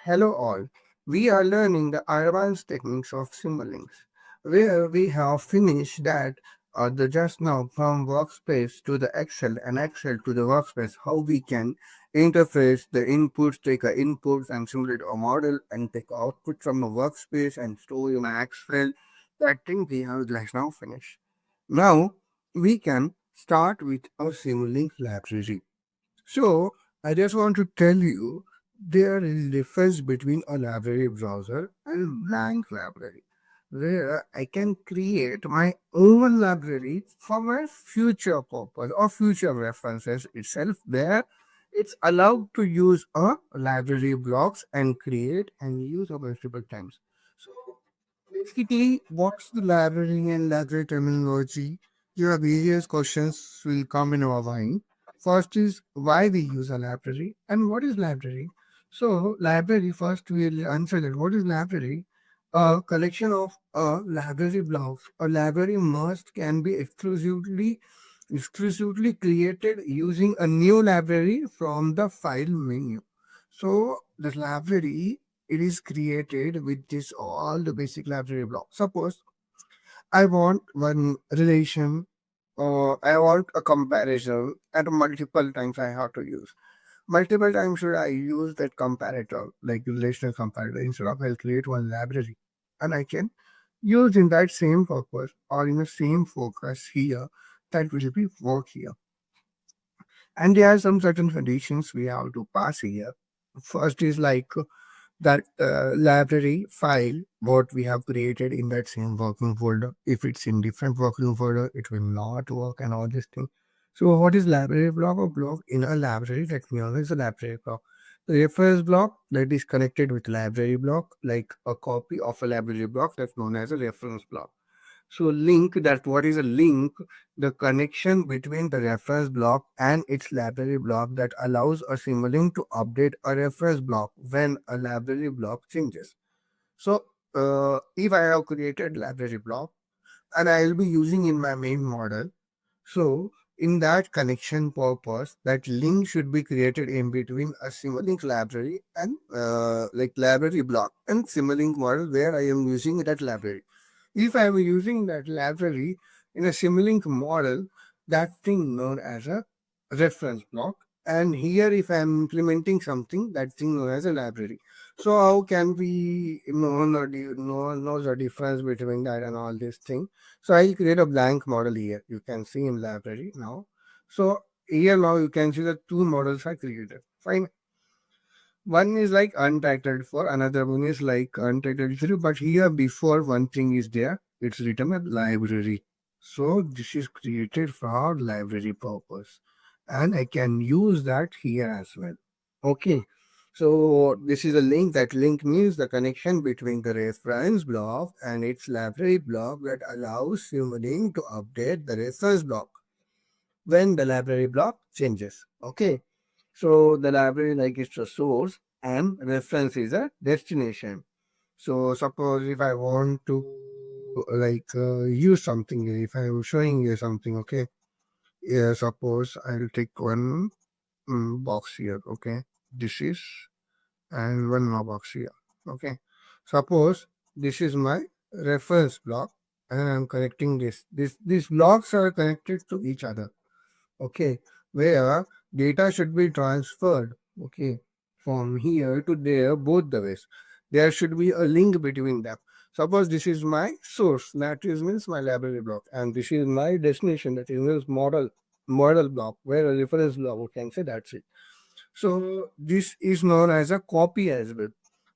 Hello all. We are learning the advanced techniques of Simulinks, where we have finished that the just now from workspace to the Excel and Excel to the workspace, how we can interface the inputs, take a inputs and simulate a model and take output from a workspace and store in Excel. That thing we have just now finished. Now we can start with our Simulink library. So I just want to tell you there is difference between a library browser and blank library, where I can create my own library for my future purpose or future references itself. There, it's allowed to use a library blocks and create and use a multiple times. So basically, what's the library and library terminology? There are various questions will come in our mind. First is why we use a library and what is library. So library first we'll answer that. What is library? A collection of library blocks. A library must can be exclusively created using a new library from the file menu. So the library it is created with this all the basic library blocks. Suppose I want one relation or I want a comparison at multiple times I have to use. Multiple times should I use that comparator, like relational comparator, instead of I'll create one library. And I can use in that same purpose or in the same focus here that will be work here. And there are some certain conditions we have to pass here. First is like that library file what we have created in that same working folder. If it's in different working folder, it will not work and all this thing. So what is library block? A block in a library that we know is a library block. The reference block that is connected with library block, like a copy of a library block that's known as a reference block. So link that what is a link? The connection between the reference block and its library block that allows a Simulink to update a reference block when a library block changes. So if I have created library block and I will be using in my main model, so in that connection purpose, that link should be created in between a Simulink library and like library block and Simulink model where I am using that library. If I am using that library in a Simulink model, that thing known as a reference block. And here, if I am implementing something, that thing known as a library. So how can we know the difference between that and all this thing? So I'll create a blank model here. You can see in library now. So here now you can see that two models are created. Fine. One is like untitled for, another one is like untitled zero. But here before one thing is there, it's written as library. So this is created for library purpose. And I can use that here as well. Okay. So this is a link. That link means the connection between the reference block and its library block that allows Simulink to update the reference block when the library block changes. Okay. So the library like is the source and reference is a destination. So suppose if I want to use something, if I'm showing you something, okay. Yeah, suppose I'll take one box here, okay. This is and one more box here, okay. Suppose this is my reference block and I'm connecting this. These blocks are connected to each other, okay, where data should be transferred, okay, from here to there, both the ways. There should be a link between them. Suppose this is my source, that is means my library block, and this is my destination, that is means model block, where a reference block, we can say that's it. So this is known as a copy as well,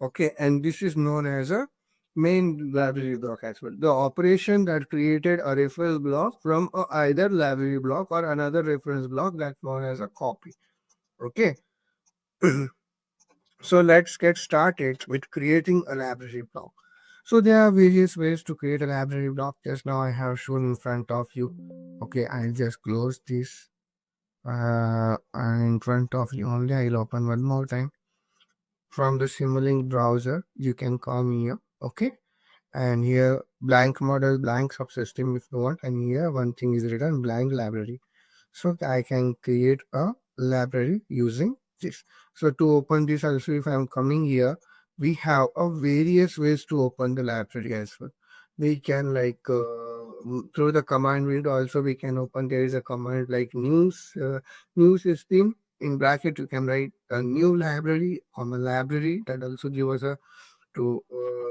okay, and this is known as a main library block as well. The operation that created a reference block from either library block or another reference block that's known as a copy. Okay. So let's get started with creating a library block. So there are various ways to create a library block. Just now I have shown in front of you. Okay, I'll just close this and in front of you only. I'll open one more time. From the Simulink browser, you can come here. Okay. And here blank model, blank subsystem if you want, and here one thing is written blank library. So I can create a library using this. So to open this also, if I'm coming here, we have a various ways to open the library as well. We can through the command window also we can open. There is a command like news. News is in bracket. You can write a new library on a library. That also give us a to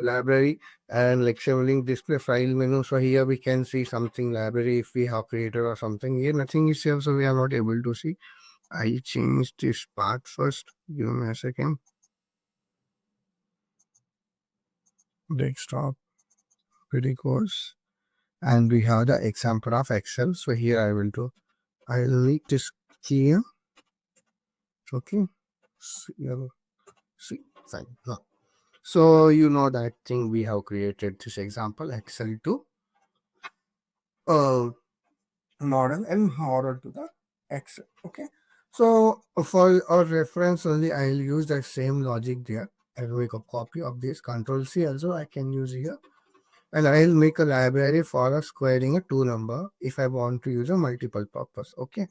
library, and like Simulink display file menu. So here we can see something library if we have created or something. Here nothing is here, so we are not able to see. I changed this part first. Give me a second. Desktop, pretty course. And we have the example of Excel. So here I'll need this key. Okay. See, fine. No. So you know that thing we have created this example Excel to uh model and model to the Excel. Okay. So for our reference only, I'll use that same logic there. I'll make a copy of this. Control C also I can use here. And I'll make a library for a squaring a two number if I want to use a multiple purpose. Okay.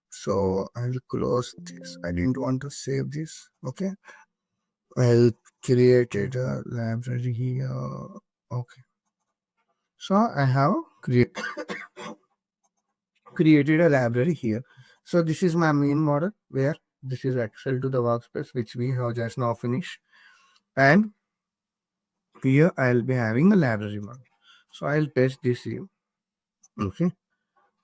So I'll close this. I didn't want to save this. Okay. I'll create a library here. Okay. So I have created a library here. So this is my main model where this is Excel to the workspace which we have just now finished. And here I'll be having a library model. So I'll paste this here. Okay.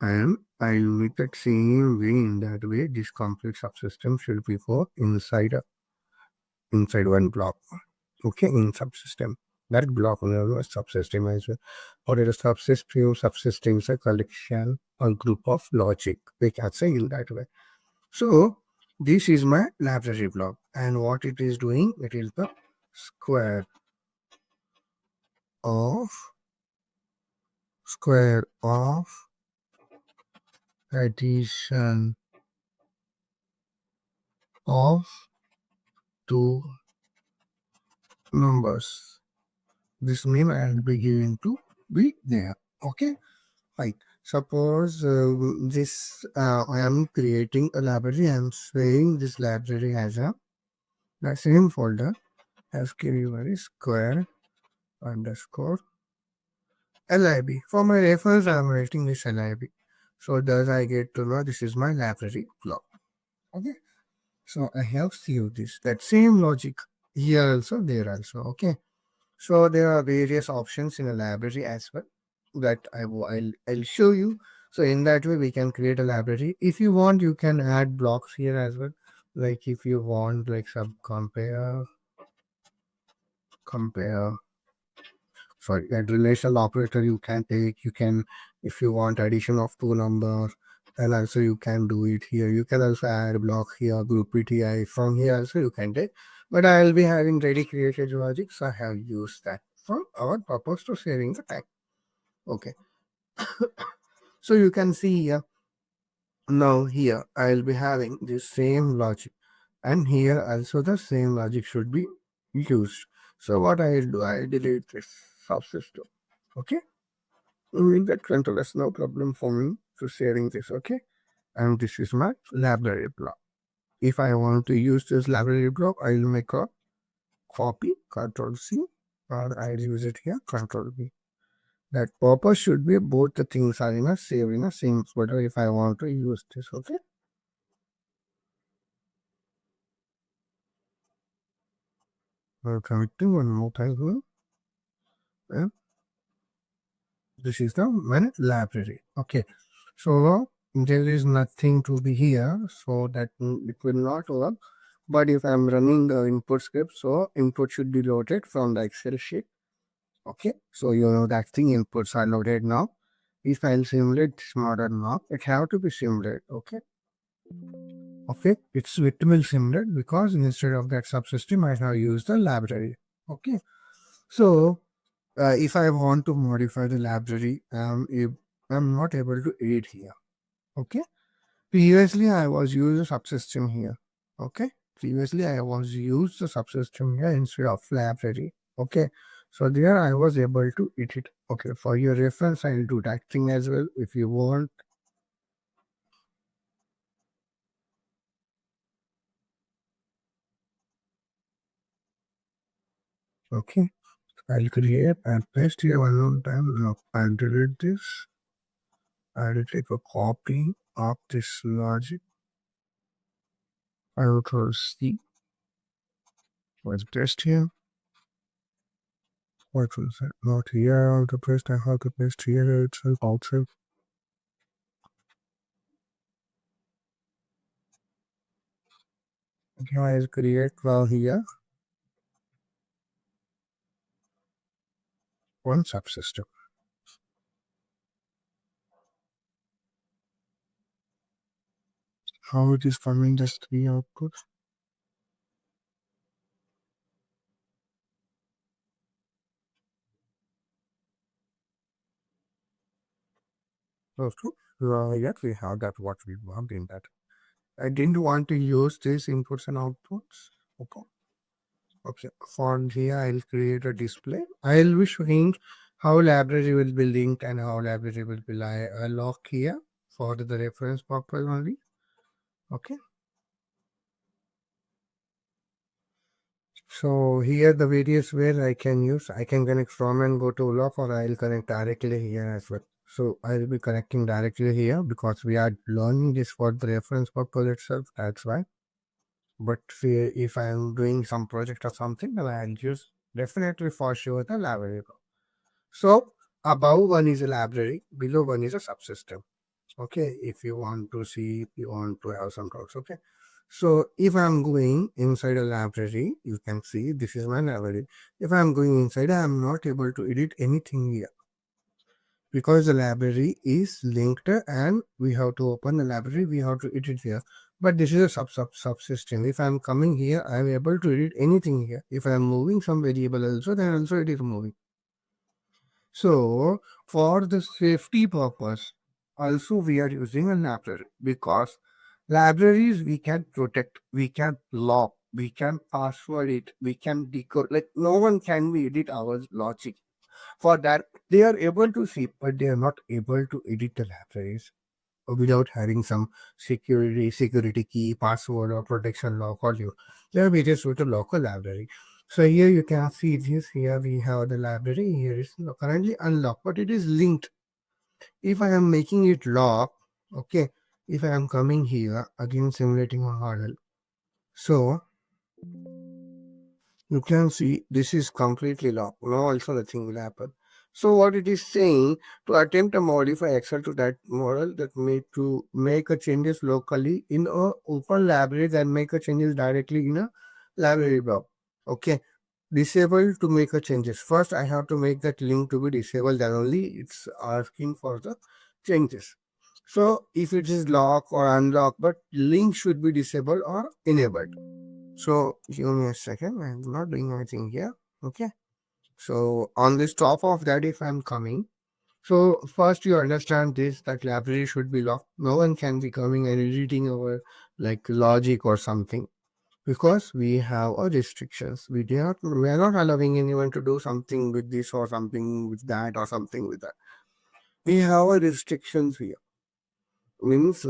And I'll make that same way. In that way, this complete subsystem should be for inside one block. Okay, in subsystem. That block will a subsystem as well. Or a subsystem is a collection or group of logic. We can say in that way. So this is my library block. And what it is doing, it is the square of square of addition of two numbers. This means I'll be giving to be there. Okay, right. Suppose this I am creating a library. I am saving this library as a the same folder as query square underscore lib. For my reference, I am writing this lib. So thus I get to know this is my library block. Okay. So I have saved this. That same logic here also, there also. Okay. So there are various options in a library as well that I'll show you. So in that way we can create a library. If you want, you can add blocks here as well. Like if you want like sub compare sorry, that relational operator you can take. You can, if you want addition of two numbers, and also you can do it here. You can also add block here, group PTI from here also you can take. But I'll be having ready created logic, so I have used that for our purpose to saving the time. Okay. So you can see here, now here I'll be having the same logic, and here also the same logic should be used. So what I'll do, I delete this subsystem. Okay. In that control, that's no problem for me to sharing this. Okay. And this is my library block. If I want to use this library block, I'll make a copy, Control C, or I'll use it here, Control V. That purpose should be both the things are in a save in a same folder if I want to use this. Okay. We're connecting one more time here. And this is the one library. Okay. So there is nothing to be here, so that it will not work. But if I'm running the input script, so input should be loaded from the Excel sheet. Okay, so you know that thing inputs are loaded now. If I'll simulate this model now, it have to be simulated. Okay, it will simulate because instead of that subsystem, I have used the library. Okay, so if I want to modify the library, if I'm not able to edit here. Okay. Previously, I was used a subsystem here. Okay. Previously, I was used the subsystem here instead of library. Okay. So there I was able to edit. Okay. For your reference, I'll do that thing as well. If you want. Okay, I'll create and paste here one more time. Now I'll delete this. I'll take a copy of this logic. I will call C. Let's paste here. What was that? Not here. I have to paste. I have to paste here itself also. Okay, I'll create well here one subsystem. How it is forming just three outputs. Okay. Well, yet we have that what we want in that. I didn't want to use these inputs and outputs. Okay. Okay. For here, I'll create a display. I'll be showing how library will be linked and how library will be locked here for the reference purpose only. Okay. So here the various where I can connect from and go to lock, or I'll connect directly here as well. So I'll be connecting directly here because we are learning this for the reference purpose itself. That's why. But if I'm doing some project or something, then I'll use definitely for sure the library. So above one is a library, below one is a subsystem. Okay, if you want to see, if you want to have some talks. Okay, so if I'm going inside a library, you can see this is my library. If I'm going inside, I'm not able to edit anything here because the library is linked and we have to open the library, we have to edit here. But this is a subsystem. If I'm coming here, I'm able to edit anything here. If I'm moving some variable also, then also it is moving. So for the safety purpose, also we are using a library because libraries we can protect, we can lock, we can password it, we can decode. Like no one can be edit our logic. For that, they are able to see, but they are not able to edit the libraries without having some security key, password, or protection lock or you. There we just with a local library. So here you can see this. Here we have the library. Here is currently unlocked, but it is linked. If I am making it lock, okay. If I am coming here again simulating a model, so you can see this is completely locked. Now also nothing will happen. So what it is saying to attempt to modify Excel to that model that made to make a changes locally in a open library then make a changes directly in a library block. Okay. Disable to make a changes. First I have to make that link to be disabled, then only it's asking for the changes. So if it is lock or unlock, but link should be disabled or enabled. So give me a second. I'm not doing anything here. Okay. So on this top of that, if I'm coming, so first you understand this that library should be locked. No one can be coming and editing our like logic or something because we have a restrictions. We are not allowing anyone to do something with this or something with that or something with that. We have a restrictions here. Means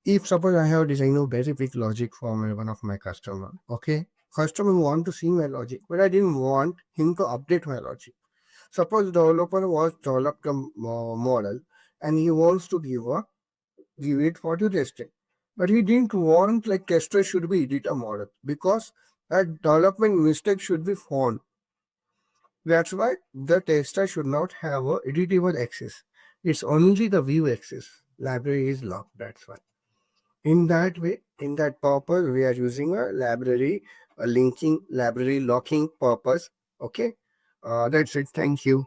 if suppose I have designed a very big logic for one of my customer, okay, customer want to see my logic, but I didn't want him to update my logic. Suppose developer was developed a model and he wants to give it for the testing, but he didn't want like tester should be edit a model because that development mistake should be found. That's why the tester should not have a editable access. It's only the view access. Library is locked. That's why. In that way, in that purpose, we are using a library, a linking library locking purpose. Okay. That's it. Thank you.